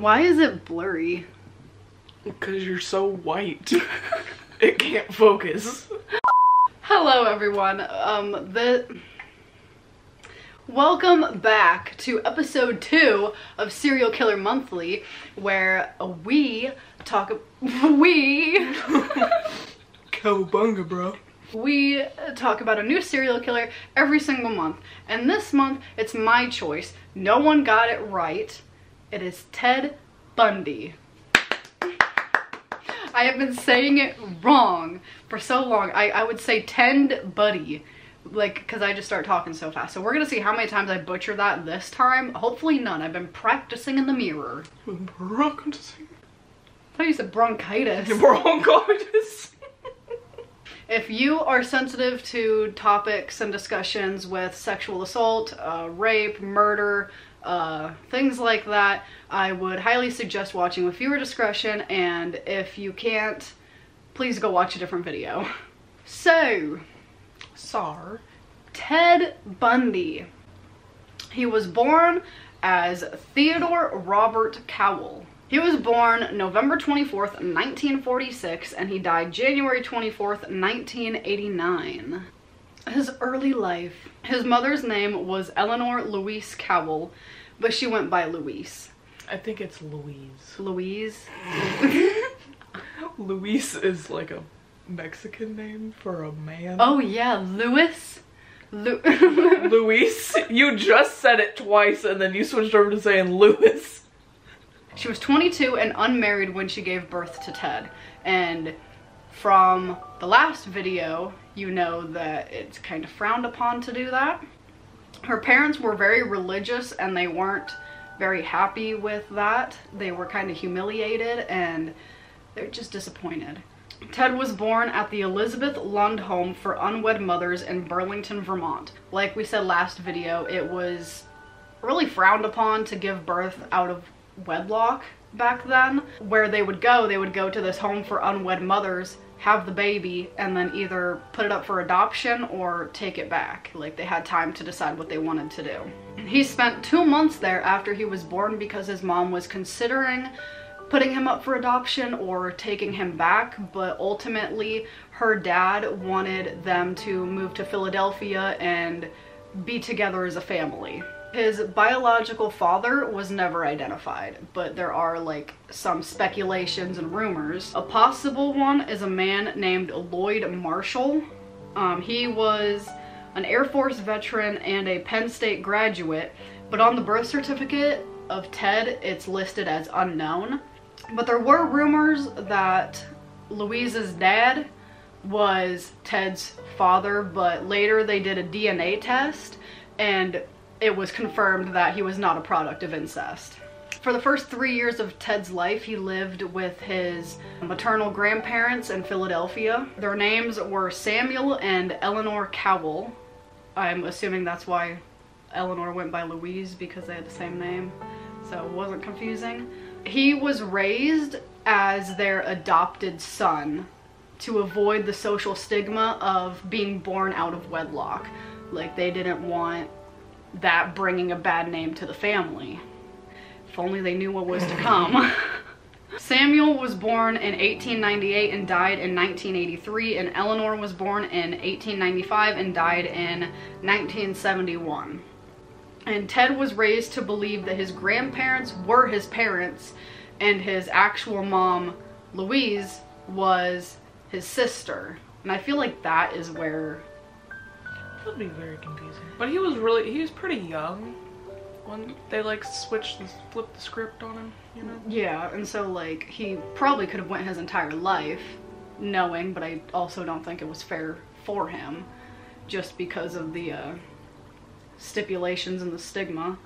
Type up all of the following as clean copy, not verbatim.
Why is it blurry? Because you're so white. It can't focus. Hello everyone. Welcome back to episode 2 of Serial Killer Monthly, where we talk Cowabunga, bro. We talk about a new serial killer every single month. And this month, it's my choice. No one got it right. It is Ted Bundy. I have been saying it wrong for so long. I would say Ted Buddy, like, because I just start talking so fast. So we're gonna see how many times I butcher that this time. Hopefully none. I've been practicing in the mirror. Practicing? I thought you said bronchitis. Bronchitis. If you are sensitive to topics and discussions with sexual assault, rape, murder, things like that, I would highly suggest watching with viewer discretion, and if you can't, please go watch a different video. So, Ted Bundy. He was born as Theodore Robert Cowell. He was born November 24th, 1946, and he died January 24th, 1989. His early life. His mother's name was Eleanor Louise Cowell, but she went by Louise. I think it's Louise. Louise? Luis is like a Mexican name for a man. Oh yeah, Louis? Luis? You just said it twice and then you switched over to saying Louis. She was 22 and unmarried when she gave birth to Ted. And from the last video, you know that it's kind of frowned upon to do that. Her parents were very religious and they weren't very happy with that. They were kind of humiliated and they're just disappointed. Ted was born at the Elizabeth Lund Home for Unwed Mothers in Burlington, Vermont. Like we said last video, it was really frowned upon to give birth out of wedlock back then. Where they would go to this home for unwed mothers, have the baby, and then either put it up for adoption or take it back. Like, they had time to decide what they wanted to do. He spent 2 months there after he was born because his mom was considering putting him up for adoption or taking him back, but ultimately her dad wanted them to move to Philadelphia and be together as a family. His biological father was never identified, but there are like some speculations and rumors. A possible one is a man named Lloyd Marshall. He was an Air Force veteran and a Penn State graduate, but on the birth certificate of Ted, it's listed as unknown. But there were rumors that Louise's dad was Ted's father, but later they did a DNA test and it was confirmed that he was not a product of incest. For the first 3 years of Ted's life, he lived with his maternal grandparents in Philadelphia. Their names were Samuel and Eleanor Cowell. I'm assuming that's why Eleanor went by Louise, because they had the same name, so it wasn't confusing. He was raised as their adopted son to avoid the social stigma of being born out of wedlock. Like, they didn't want that bringing a bad name to the family. If only they knew what was to come. Samuel was born in 1898 and died in 1983, and Eleanor was born in 1895 and died in 1971. And Ted was raised to believe that his grandparents were his parents and his actual mom, Louise, was his sister. And I feel like that is where... That would be very confusing. But he was pretty young when they like flipped the script on him, you know? Yeah, and so like he probably could have went his entire life knowing, but I also don't think it was fair for him just because of the stipulations and the stigma.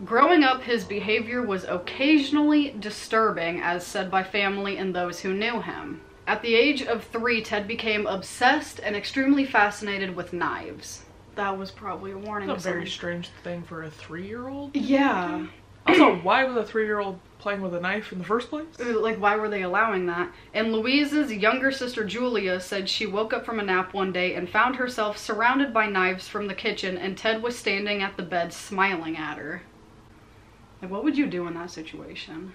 Growing up, his behavior was occasionally disturbing, as said by family and those who knew him. At the age of 3, Ted became obsessed and extremely fascinated with knives. That was probably a warning. That's a very strange thing for a 3-year-old. Yeah. Also, why was a 3-year-old playing with a knife in the first place? Like, why were they allowing that? And Louise's younger sister Julia said she woke up from a nap one day and found herself surrounded by knives from the kitchen, and Ted was standing at the bed smiling at her. Like, what would you do in that situation?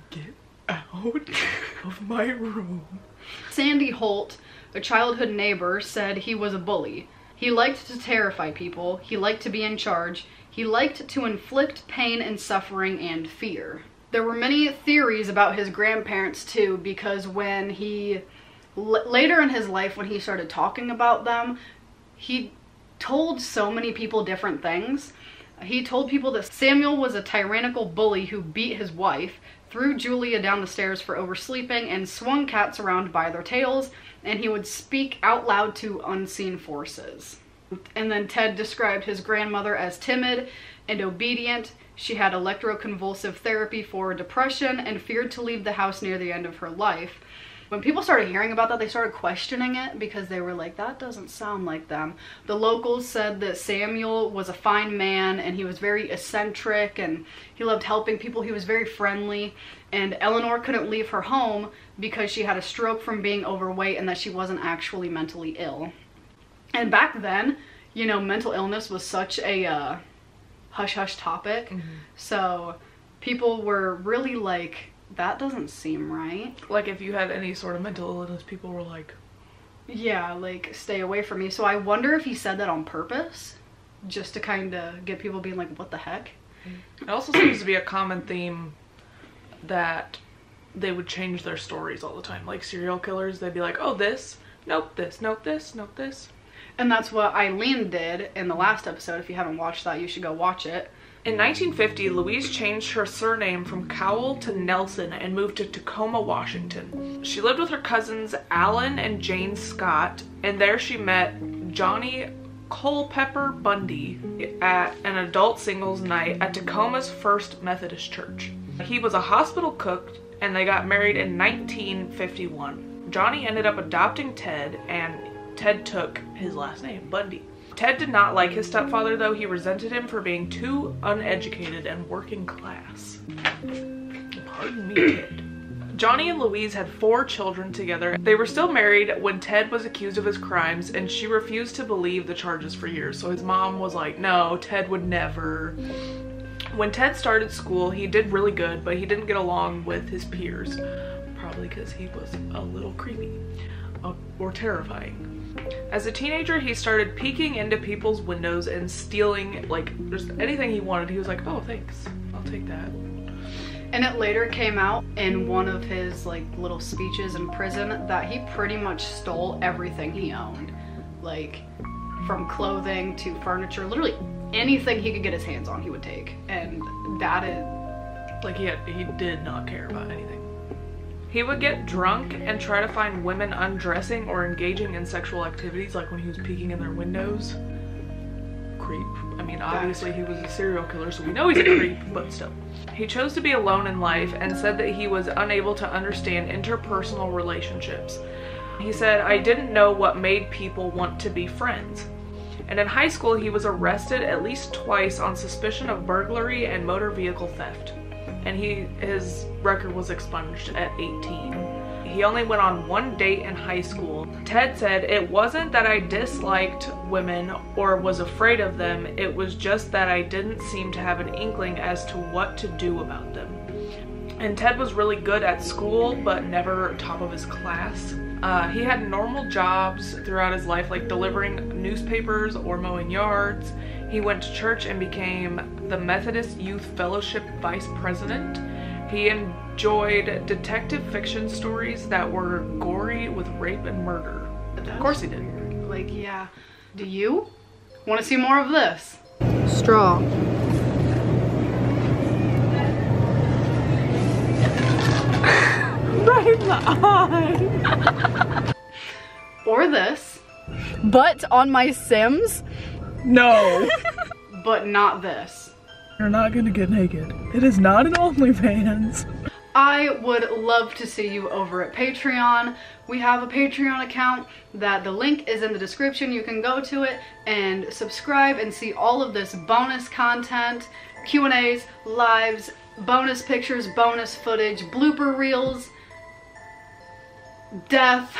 Get out of my room. Sandy Holt, a childhood neighbor, said he was a bully. He liked to terrify people. He liked to be in charge. He liked to inflict pain and suffering and fear. There were many theories about his grandparents too, because when he, later in his life, when he started talking about them, he told so many people different things. He told people that Samuel was a tyrannical bully who beat his wife, threw Julia down the stairs for oversleeping, and swung cats around by their tails, and he would speak out loud to unseen forces. And then Ted described his grandmother as timid and obedient. She had electroconvulsive therapy for depression and feared to leave the house near the end of her life. When people started hearing about that, they started questioning it because they were like, that doesn't sound like them. The locals said that Samuel was a fine man and he was very eccentric and he loved helping people. He was very friendly. And Eleanor couldn't leave her home because she had a stroke from being overweight and that she wasn't actually mentally ill. And back then, you know, mental illness was such a hush-hush topic. So people were really like, that doesn't seem right. Like, if you had any sort of mental illness, people were like, yeah, like, stay away from me. So I wonder if he said that on purpose, just to kind of get people being like, what the heck? It also seems to be a common theme that they would change their stories all the time. Like serial killers, they'd be like, oh, this, nope, this, nope, this, nope, this. And that's what Eileen did in the last episode. If you haven't watched that, you should go watch it. In 1950, Louise changed her surname from Cowell to Nelson and moved to Tacoma, Washington. She lived with her cousins Alan and Jane Scott, and there she met Johnny Culpepper Bundy at an adult singles night at Tacoma's First Methodist Church. He was a hospital cook, and they got married in 1951. Johnny ended up adopting Ted, and Ted took his last name, Bundy. Ted did not like his stepfather, though. He resented him for being too uneducated and working class. Pardon me, Ted. Johnny and Louise had 4 children together. They were still married when Ted was accused of his crimes, and she refused to believe the charges for years. So his mom was like, no, Ted would never. When Ted started school, he did really good, but he didn't get along with his peers. Probably because he was a little creepy or terrifying. As a teenager, he started peeking into people's windows and stealing, like, just anything he wanted. He was like, oh, thanks, I'll take that. And it later came out in one of his, like, little speeches in prison that he pretty much stole everything he owned. Like, from clothing to furniture, literally anything he could get his hands on, he would take. And that is... like, he did not care about anything. He would get drunk and try to find women undressing or engaging in sexual activities, like when he was peeking in their windows. Creep. I mean, obviously he was a serial killer, so we know he's a creep, but still. He chose to be alone in life and said that he was unable to understand interpersonal relationships. He said, I didn't know what made people want to be friends. And in high school, he was arrested at least twice on suspicion of burglary and motor vehicle theft. And his record was expunged at 18. He only went on 1 date in high school. Ted said, it wasn't that I disliked women or was afraid of them, it was just that I didn't seem to have an inkling as to what to do about them. And Ted was really good at school, but never top of his class. He had normal jobs throughout his life, like delivering newspapers or mowing yards. He went to church and became the Methodist Youth Fellowship Vice President. He enjoyed detective fiction stories that were gory with rape and murder. Of course he did. Like, yeah. Do you want to see more of this? Straw. Right in the eye. Or this. But on my Sims. No. But not this. You're not gonna get naked. It is not an OnlyFans. I would love to see you over at Patreon. We have a Patreon account that the link is in the description. You can go to it and subscribe and see all of this bonus content, Q&As, lives, bonus pictures, bonus footage, blooper reels, death.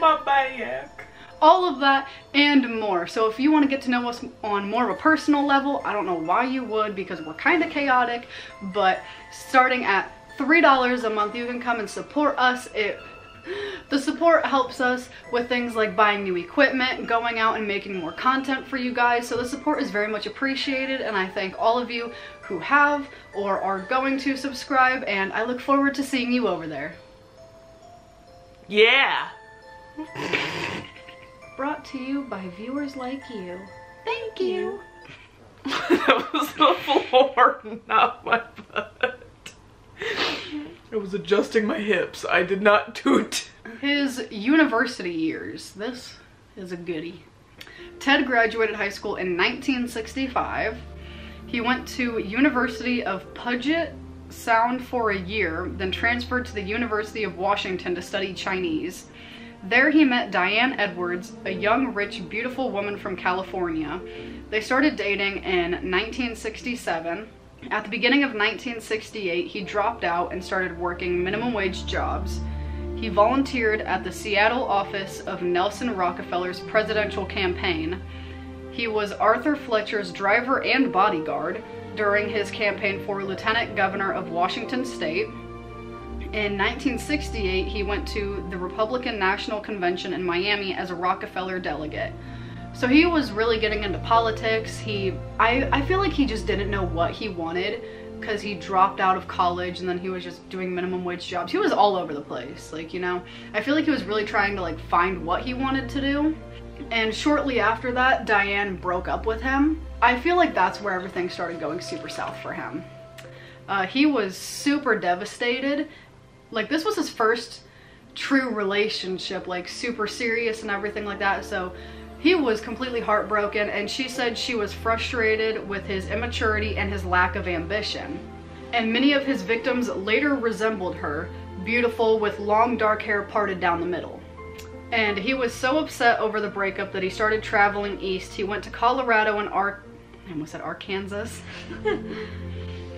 My back. all of that and more. So if you want to get to know us on more of a personal level, I don't know why you would, because we're kind of chaotic, but starting at $3 a month, you can come and support us. The support helps us with things like buying new equipment, going out and making more content for you guys. So the support is very much appreciated, and I thank all of you who have or are going to subscribe, and I look forward to seeing you over there. Yeah! Brought to you by viewers like you. Thank you. That was the floor, not my butt. I was adjusting my hips. I did not toot. His university years. This is a goodie. Ted graduated high school in 1965. He went to University of Puget Sound for a year, then transferred to the University of Washington to study Chinese. There he met Diane Edwards, a young, rich, beautiful woman from California. They started dating in 1967. At the beginning of 1968, he dropped out and started working minimum wage jobs. He volunteered at the Seattle office of Nelson Rockefeller's presidential campaign. He was Arthur Fletcher's driver and bodyguard during his campaign for Lieutenant Governor of Washington State. In 1968, he went to the Republican National Convention in Miami as a Rockefeller delegate. So he was really getting into politics. I feel like he just didn't know what he wanted, because he dropped out of college and then he was just doing minimum wage jobs. He was all over the place, like, you know. I feel like he was really trying to like find what he wanted to do. And shortly after that, Diane broke up with him. I feel like that's where everything started going super south for him. He was super devastated. Like, this was his first true relationship, like super serious and everything like that. So he was completely heartbroken, and she said she was frustrated with his immaturity and his lack of ambition. And many of his victims later resembled her, beautiful with long dark hair parted down the middle. And he was so upset over the breakup that he started traveling east. He went to Colorado and I almost said Arkansas.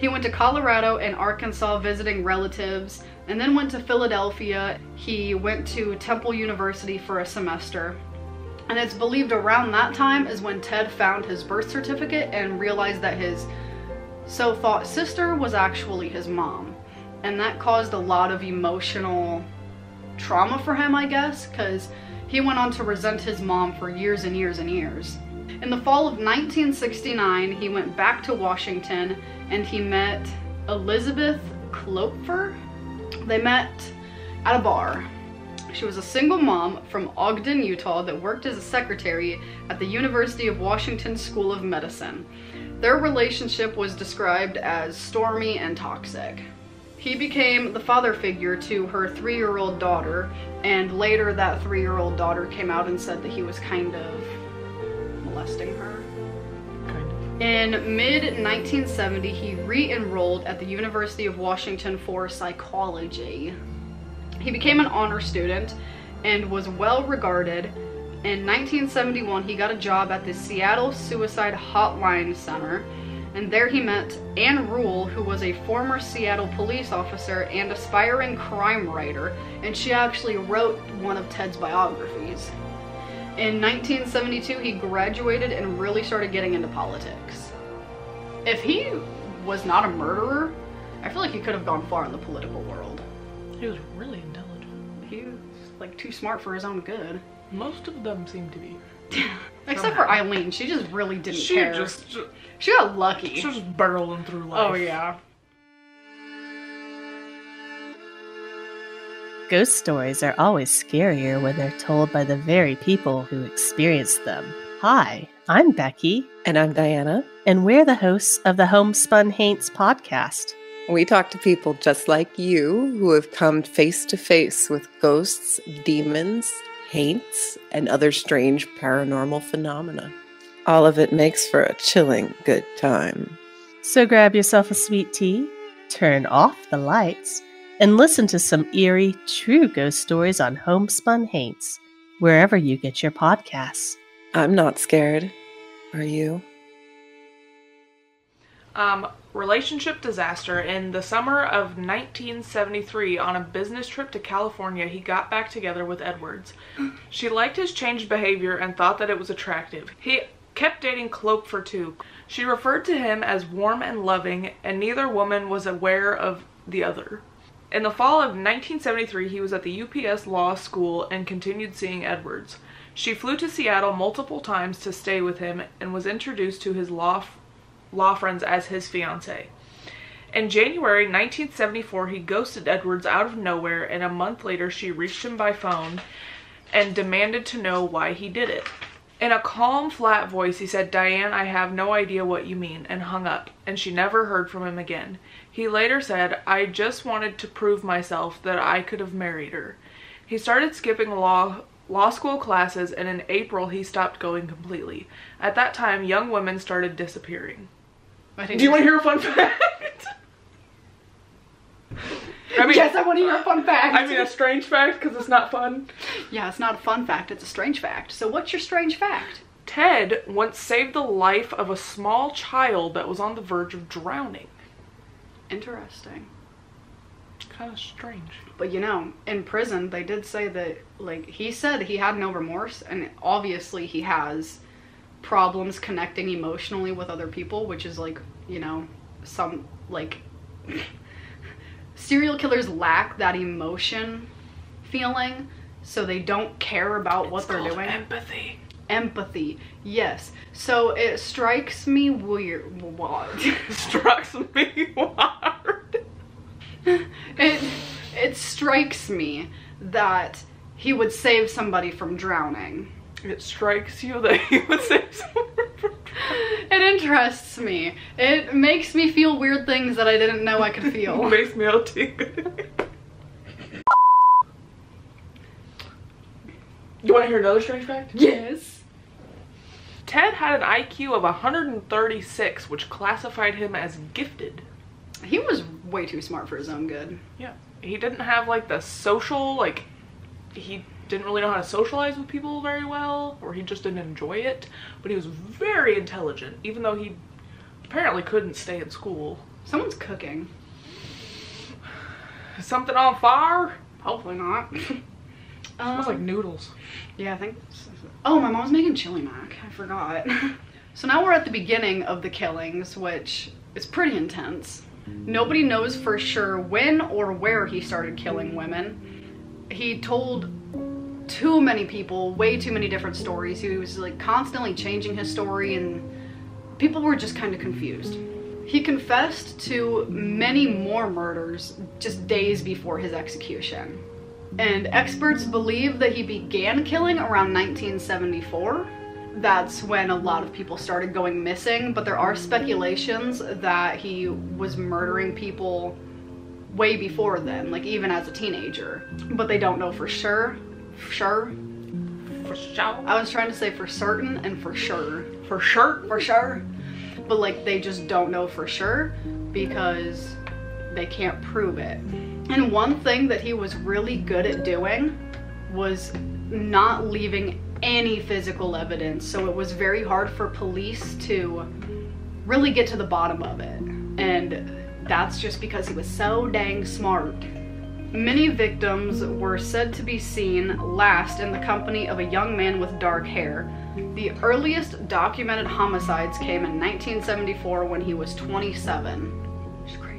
He went to Colorado and Arkansas visiting relatives, and then went to Philadelphia. He went to Temple University for a semester. And it's believed around that time is when Ted found his birth certificate and realized that his so-thought sister was actually his mom. And that caused a lot of emotional trauma for him, I guess, because he went on to resent his mom for years and years and years. In the fall of 1969, he went back to Washington and he met Elizabeth Klopfer. They met at a bar. She was a single mom from Ogden, Utah that worked as a secretary at the University of Washington School of Medicine. Their relationship was described as stormy and toxic. He became the father figure to her 3-year-old daughter, and later that 3-year-old daughter came out and said that he was kind of molesting her. In mid-1970, he re-enrolled at the University of Washington for psychology. He became an honor student and was well regarded. In 1971, he got a job at the Seattle Suicide Hotline Center, and there he met Anne Rule, who was a former Seattle police officer and aspiring crime writer, and she actually wrote one of Ted's biographies. In 1972, he graduated and really started getting into politics. If he was not a murderer, I feel like he could have gone far in the political world. He was really intelligent. He was like too smart for his own good. Most of them seem to be. Except for Eileen, she just really didn't care. She got lucky. She was barreling through life. Oh yeah. Ghost stories are always scarier when they're told by the very people who experienced them. Hi, I'm Becky. And I'm Diana. And we're the hosts of the Homespun Haints podcast. We talk to people just like you who have come face to face with ghosts, demons, haints, and other strange paranormal phenomena. All of it makes for a chilling good time. So grab yourself a sweet tea, turn off the lights, and listen to some eerie, true ghost stories on Homespun Haints, wherever you get your podcasts. I'm not scared. Are you? Relationship disaster. In the summer of 1973, on a business trip to California, he got back together with Edwards. She liked his changed behavior and thought that it was attractive. He kept dating Clope for two. She referred to him as warm and loving, and neither woman was aware of the other. In the fall of 1973, he was at the UPS Law School and continued seeing Edwards. She flew to Seattle multiple times to stay with him and was introduced to his law friends as his fiancée. In January 1974, he ghosted Edwards out of nowhere, and a month later she reached him by phone and demanded to know why he did it. In a calm, flat voice, he said, "Diane, I have no idea what you mean," and hung up, and she never heard from him again. He later said, "I just wanted to prove myself that I could have married her." He started skipping law school classes, and in April he stopped going completely. At that time, young women started disappearing. Do you want to hear a fun fact? Yes, I want to hear a fun fact. I mean a strange fact, because it's not fun. Yeah, it's not a fun fact, it's a strange fact. So what's your strange fact? Ted once saved the life of a small child that was on the verge of drowning. Interesting. Kind of strange. But you know, in prison, they did say that, like, he said he had no remorse, and obviously he has problems connecting emotionally with other people, which is, like, you know, some, like, serial killers lack that emotion feeling, so they don't care about what they're doing. Empathy. Empathy, yes. So it strikes me weird. What? Strikes me weird. It strikes me that he would save somebody from drowning. It strikes you that he would save someone from drowning. It interests me. It makes me feel weird things that I didn't know I could feel. It makes me OT. You want to hear another strange fact? Yes. Ted had an IQ of 136, which classified him as gifted. He was way too smart for his own good. Yeah. He didn't have, like, the social, like, he didn't really know how to socialize with people very well, or he just didn't enjoy it, but he was very intelligent, even though he apparently couldn't stay in school. Someone's cooking. Is something on fire? Hopefully not. Smells like noodles. Yeah, I think so. Oh, my mom's making chili mac. I forgot. So now we're at the beginning of the killings, which is pretty intense. Nobody knows for sure when or where he started killing women. He told too many people way too many different stories. He was, like, constantly changing his story, and people were just kind of confused. He confessed to many more murders just days before his execution. And experts believe that he began killing around 1974. That's when a lot of people started going missing, but there are speculations that he was murdering people way before then, like even as a teenager. But they don't know for sure. For sure? I was trying to say for certain and for sure. For sure? For sure. But, like, they just don't know for sure because they can't prove it. And one thing that he was really good at doing was not leaving any physical evidence, so it was very hard for police to really get to the bottom of it. And that's just because he was so dang smart. Many victims were said to be seen last in the company of a young man with dark hair. The earliest documented homicides came in 1974 when he was 27.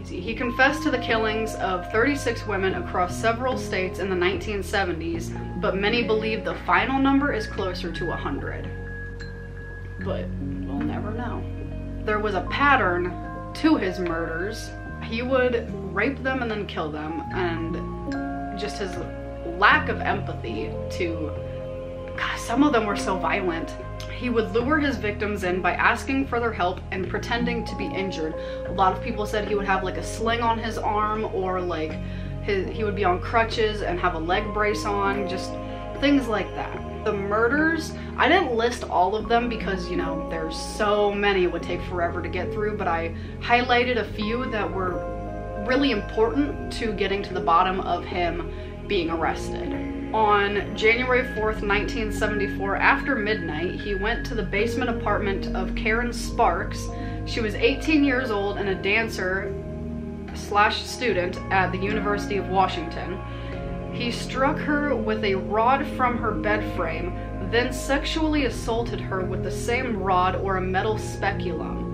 He confessed to the killings of 36 women across several states in the 1970s, but many believe the final number is closer to 100. But we'll never know. There was a pattern to his murders. He would rape them and then kill them, and just his lack of empathy to... God, some of them were so violent. He would lure his victims in by asking for their help and pretending to be injured. A lot of people said he would have, like, a sling on his arm, or, like, he would be on crutches and have a leg brace on, just things like that. The murders, I didn't list all of them because, you know, there's so many, it would take forever to get through, but I highlighted a few that were really important to getting to the bottom of him being arrested. On January 4th, 1974, after midnight, he went to the basement apartment of Karen Sparks. She was 18 years old and a dancer/student at the University of Washington. He struck her with a rod from her bed frame, then sexually assaulted her with the same rod or a metal speculum.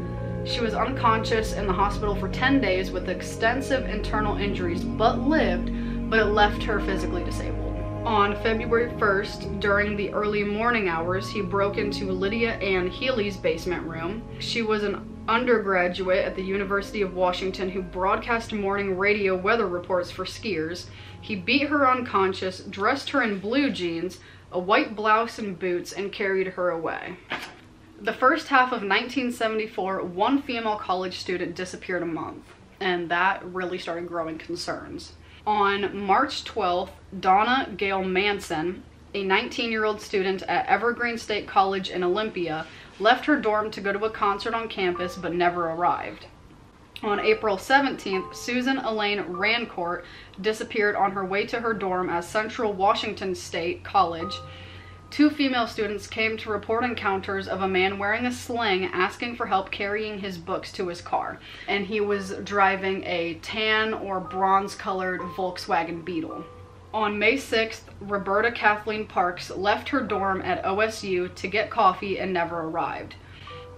She was unconscious in the hospital for 10 days with extensive internal injuries, but lived, but it left her physically disabled. On February 1st, during the early morning hours, he broke into Lydia Ann Healy's basement room. She was an undergraduate at the University of Washington who broadcast morning radio weather reports for skiers. He beat her unconscious, dressed her in blue jeans, a white blouse and boots, and carried her away. The first half of 1974, one female college student disappeared a month, and that really started growing concerns. On March 12th, Donna Gail Manson, a 19-year-old student at Evergreen State College in Olympia, left her dorm to go to a concert on campus but never arrived. On April 17th, Susan Elaine Rancourt disappeared on her way to her dorm at Central Washington State College. Two female students came to report encounters of a man wearing a sling asking for help carrying his books to his car, and he was driving a tan or bronze-colored Volkswagen Beetle. On May 6th, Roberta Kathleen Parks left her dorm at OSU to get coffee and never arrived.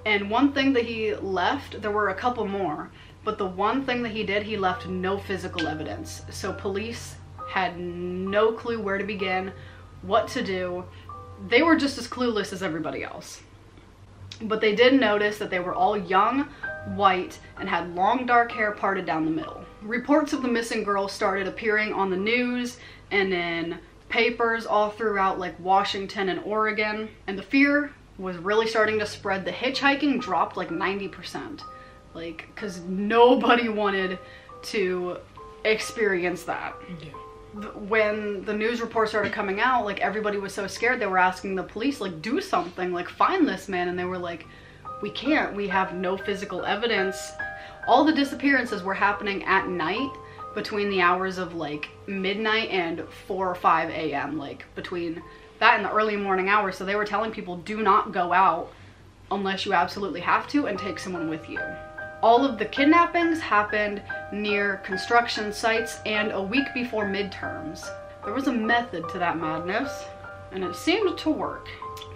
And one thing that he left, there were a couple more, but the one thing that he did, he left no physical evidence. So police had no clue where to begin, what to do. They were just as clueless as everybody else. But they did notice that they were all young, white, and had long dark hair parted down the middle. Reports of the missing girl started appearing on the news and in papers all throughout like Washington and Oregon, and the fear was really starting to spread. The hitchhiking dropped like 90%, like, because nobody wanted to experience that. Yeah. When the news reports started coming out, like, everybody was so scared, they were asking the police, like, do something, like, find this man, and they were like, we can't, we have no physical evidence. All the disappearances were happening at night between the hours of like midnight and 4 or 5 a.m., like between that and the early morning hours. So they were telling people, do not go out unless you absolutely have to, and take someone with you. All of the kidnappings happened near construction sites and a week before midterms. There was a method to that madness, and it seemed to work.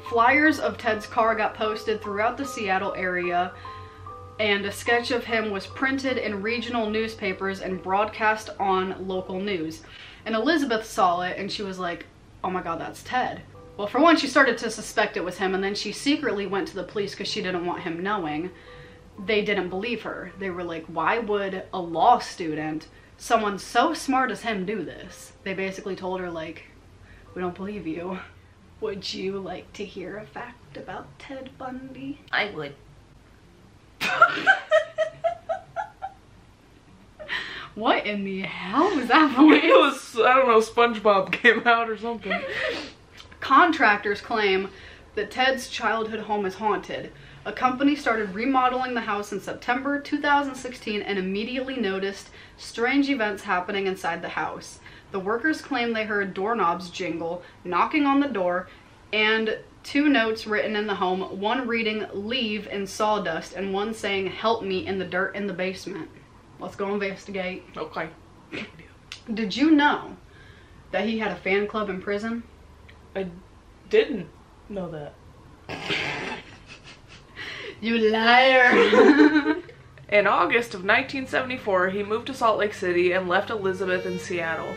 Flyers of Ted's car got posted throughout the Seattle area, and a sketch of him was printed in regional newspapers and broadcast on local news. And Elizabeth saw it and she was like, oh my god, that's Ted. Well, for one, she started to suspect it was him, and then she secretly went to the police because she didn't want him knowing. They didn't believe her. They were like, why would a law student, someone so smart as him, do this? They basically told her, like, we don't believe you. Would you like to hear a fact about Ted Bundy? I would. What in the hell was that voice? It was, I don't know, SpongeBob came out or something. Contractors claim that Ted's childhood home is haunted. A company started remodeling the house in September 2016 and immediately noticed strange events happening inside the house. The workers claim they heard doorknobs jingle, knocking on the door, and 2 notes written in the home, one reading "leave" in sawdust and one saying "help me" in the dirt in the basement. Let's go investigate. Okay. Did you know that he had a fan club in prison? I didn't know that. You liar. In August of 1974, he moved to Salt Lake City and left Elizabeth in Seattle.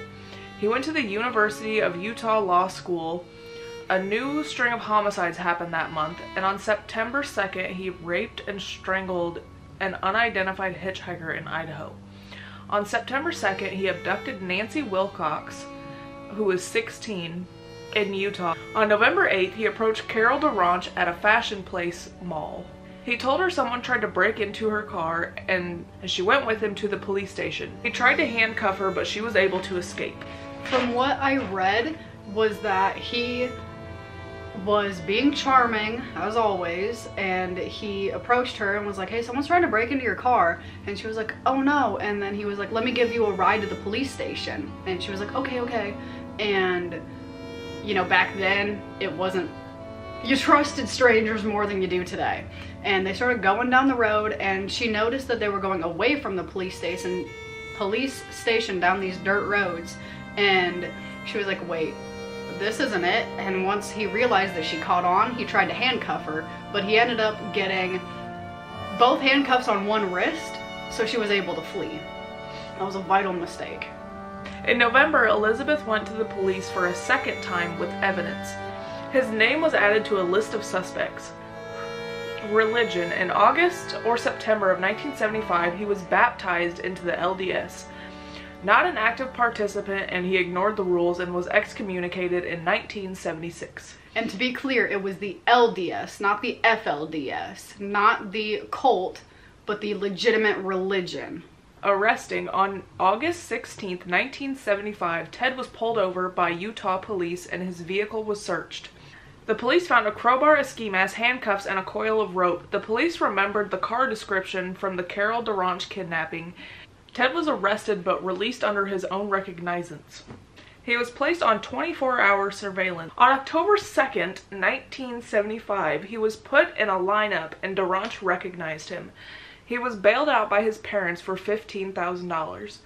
He went to the University of Utah Law School. A new string of homicides happened that month, and on September 2nd, he raped and strangled an unidentified hitchhiker in Idaho. On September 2nd, he abducted Nancy Wilcox, who was 16, in Utah. On November 8th, he approached Carol DeRanch at a Fashion Place mall. He told her someone tried to break into her car, and she went with him to the police station. He tried to handcuff her, but she was able to escape. From what I read was that he was being charming, as always, and he approached her and was like, hey, someone's trying to break into your car. And she was like, oh no. And then he was like, let me give you a ride to the police station. And she was like, okay, okay. And you know, back then it wasn't, you trusted strangers more than you do today. And they started going down the road, and she noticed that they were going away from the police station down these dirt roads. And she was like, wait, this isn't it. And once he realized that she caught on, he tried to handcuff her, but he ended up getting both handcuffs on one wrist, so she was able to flee. That was a vital mistake. In November, Elizabeth went to the police for a second time with evidence. His name was added to a list of suspects. Religion. In August or September of 1975, he was baptized into the LDS. Not an active participant, and he ignored the rules and was excommunicated in 1976. And to be clear, it was the LDS, not the FLDS, not the cult, but the legitimate religion. Arresting on August 16, 1975, Ted was pulled over by Utah police and his vehicle was searched. The police found a crowbar, a ski mask, handcuffs, and a coil of rope. The police remembered the car description from the Carol DeRanch kidnapping. Ted was arrested but released under his own recognizance. He was placed on 24-hour surveillance. On October 2nd, 1975, he was put in a lineup and DeRanch recognized him. He was bailed out by his parents for $15,000.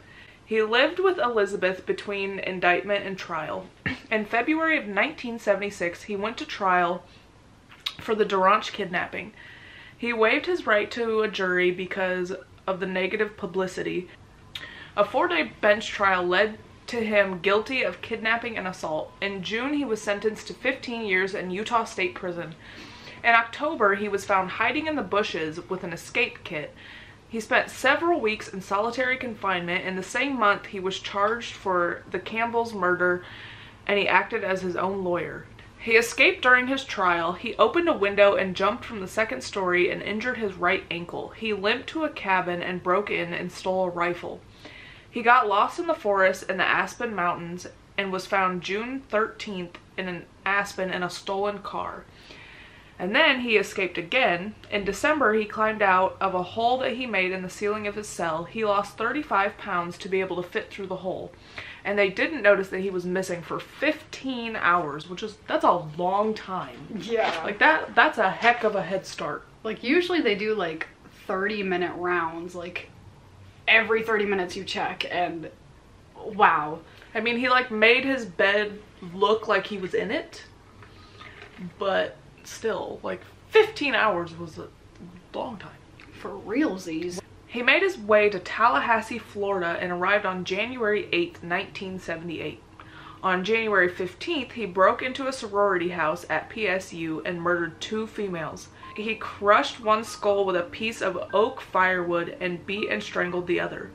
He lived with Elizabeth between indictment and trial. In February of 1976, he went to trial for the DeRanch kidnapping. He waived his right to a jury because of the negative publicity. A 4-day bench trial led to him guilty of kidnapping and assault. In June, he was sentenced to 15 years in Utah State Prison. In October, he was found hiding in the bushes with an escape kit. He spent several weeks in solitary confinement. In the same month, he was charged for the Campbell's murder, and he acted as his own lawyer. He escaped during his trial. He opened a window and jumped from the second story and injured his right ankle. He limped to a cabin and broke in and stole a rifle. He got lost in the forest in the Aspen Mountains and was found June 13th in an Aspen in a stolen car. And then he escaped again. In December, he climbed out of a hole that he made in the ceiling of his cell. He lost 35 pounds to be able to fit through the hole. And they didn't notice that he was missing for 15 hours, that's a long time. Yeah. Like that's a heck of a head start. Like usually they do like 30-minute rounds, like every 30 minutes you check, and wow. I mean, he like made his bed look like he was in it, but still, like 15 hours was a long time. For realsies. He made his way to Tallahassee, Florida and arrived on January 8th, 1978. On January 15th, he broke into a sorority house at PSU and murdered 2 females. He crushed one skull with a piece of oak firewood and beat and strangled the other.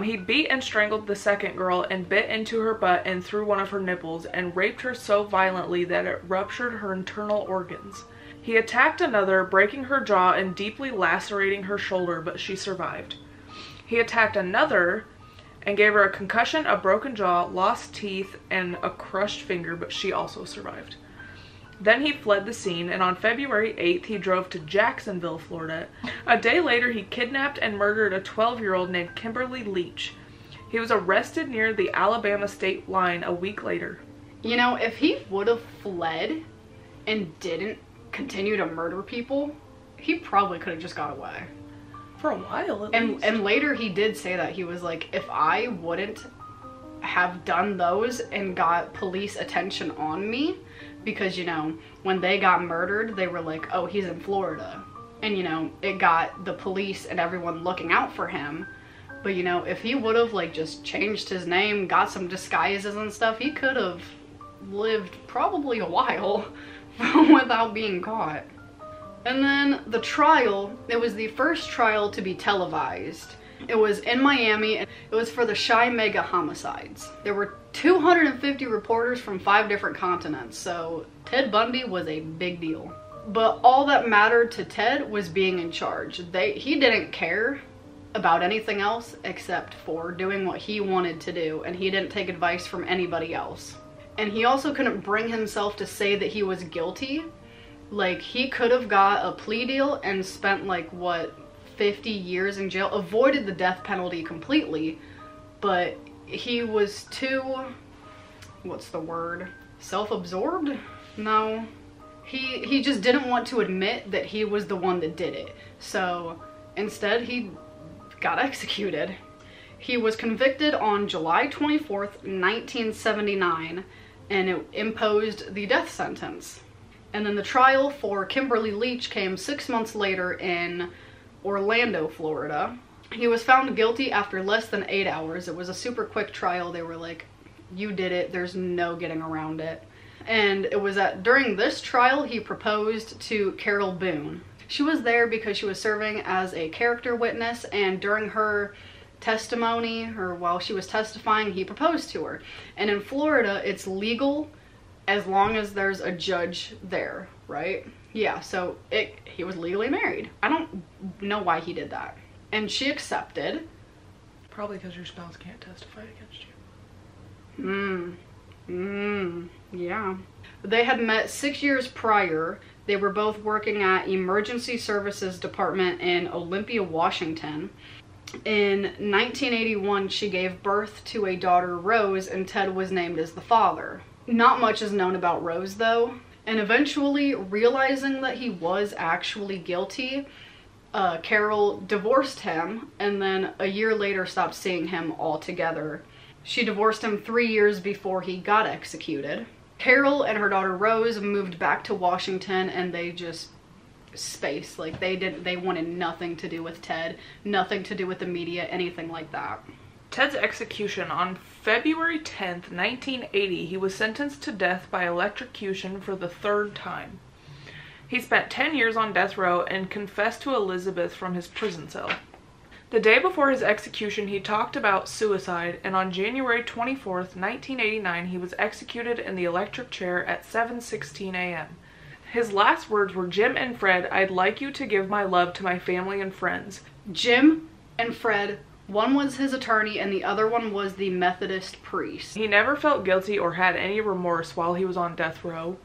He beat and strangled the second girl and bit into her butt and through one of her nipples and raped her so violently that it ruptured her internal organs. He attacked another, breaking her jaw and deeply lacerating her shoulder, but she survived. He attacked another and gave her a concussion, a broken jaw, lost teeth, and a crushed finger, but she also survived. Then he fled the scene, and on February 8th, he drove to Jacksonville, Florida. A day later, he kidnapped and murdered a 12-year-old named Kimberly Leach. He was arrested near the Alabama state line a week later. You know, if he would have fled and didn't continue to murder people, he probably could have just got away. For a while, at least. And later he did say that. He was like, if I wouldn't have done those and got police attention on me, because, you know, when they got murdered, they were like, oh, he's in Florida. And, you know, it got the police and everyone looking out for him. But, you know, if he would have, like, just changed his name, got some disguises and stuff, he could have lived probably a while without being caught. And then the trial, it was the first trial to be televised. It was in Miami, and it was for the Chi Mega homicides. There were 250 reporters from 5 different continents, so Ted Bundy was a big deal. But all that mattered to Ted was being in charge. He didn't care about anything else except for doing what he wanted to do, and he didn't take advice from anybody else. And he also couldn't bring himself to say that he was guilty. Like, he could have got a plea deal and spent, like, what, 50 years in jail, avoided the death penalty completely, but he was too, what's the word? self-absorbed? No. He just didn't want to admit that he was the one that did it. So instead he got executed. He was convicted on July 24th, 1979, and it imposed the death sentence. And then the trial for Kimberly Leach came 6 months later in Orlando, Florida. He was found guilty after less than 8 hours. It was a super quick trial. They were like, you did it, there's no getting around it. And it was during this trial he proposed to Carol Boone. She was there because she was serving as a character witness, and during her testimony, or while she was testifying, he proposed to her. And in Florida, it's legal as long as there's a judge there, right? Yeah, so he was legally married. I don't know why he did that. And she accepted. Probably because your spouse can't testify against you. Yeah. They had met 6 years prior. They were both working at Emergency Services Department in Olympia, Washington. In 1981, she gave birth to a daughter, Rose, and Ted was named as the father. Not much is known about Rose, though. And eventually, realizing that he was actually guilty, Carol divorced him, and then a year later stopped seeing him altogether. She divorced him 3 years before he got executed. Carol and her daughter Rose moved back to Washington, and they just spaced. Like, they wanted nothing to do with Ted, nothing to do with the media, anything like that. Ted's execution on February 10th, 1980, he was sentenced to death by electrocution for the 3rd time. He spent 10 years on death row and confessed to Elizabeth from his prison cell. The day before his execution, he talked about suicide, and on January 24th, 1989, he was executed in the electric chair at 7:16 a.m. His last words were, "Jim and Fred, I'd like you to give my love to my family and friends." Jim and Fred, one was his attorney and the other one was the Methodist priest. He never felt guilty or had any remorse while he was on death row,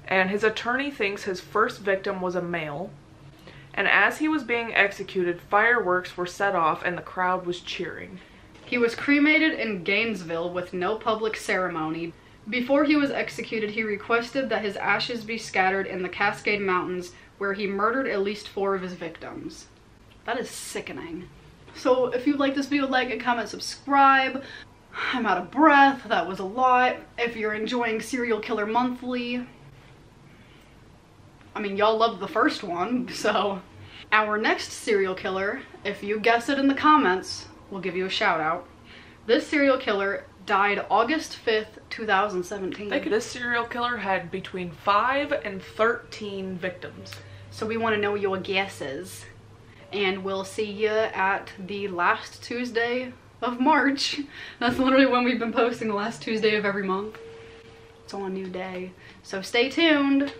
and his attorney thinks his first victim was a male. And as he was being executed, fireworks were set off and the crowd was cheering. He was cremated in Gainesville with no public ceremony. Before he was executed, he requested that his ashes be scattered in the Cascade Mountains, where he murdered at least 4 of his victims. That is sickening. So if you like this video, like and comment, subscribe. I'm out of breath. That was a lot. If you're enjoying Serial Killer Monthly, I mean, y'all loved the first one, so our next serial killer, if you guess it in the comments, we'll give you a shout out. This serial killer died August 5th, 2017. This serial killer had between 5 and 13 victims. So we want to know your guesses. And we'll see you at the last Tuesday of March. That's literally when we've been posting, the last Tuesday of every month. It's on a new day. So stay tuned.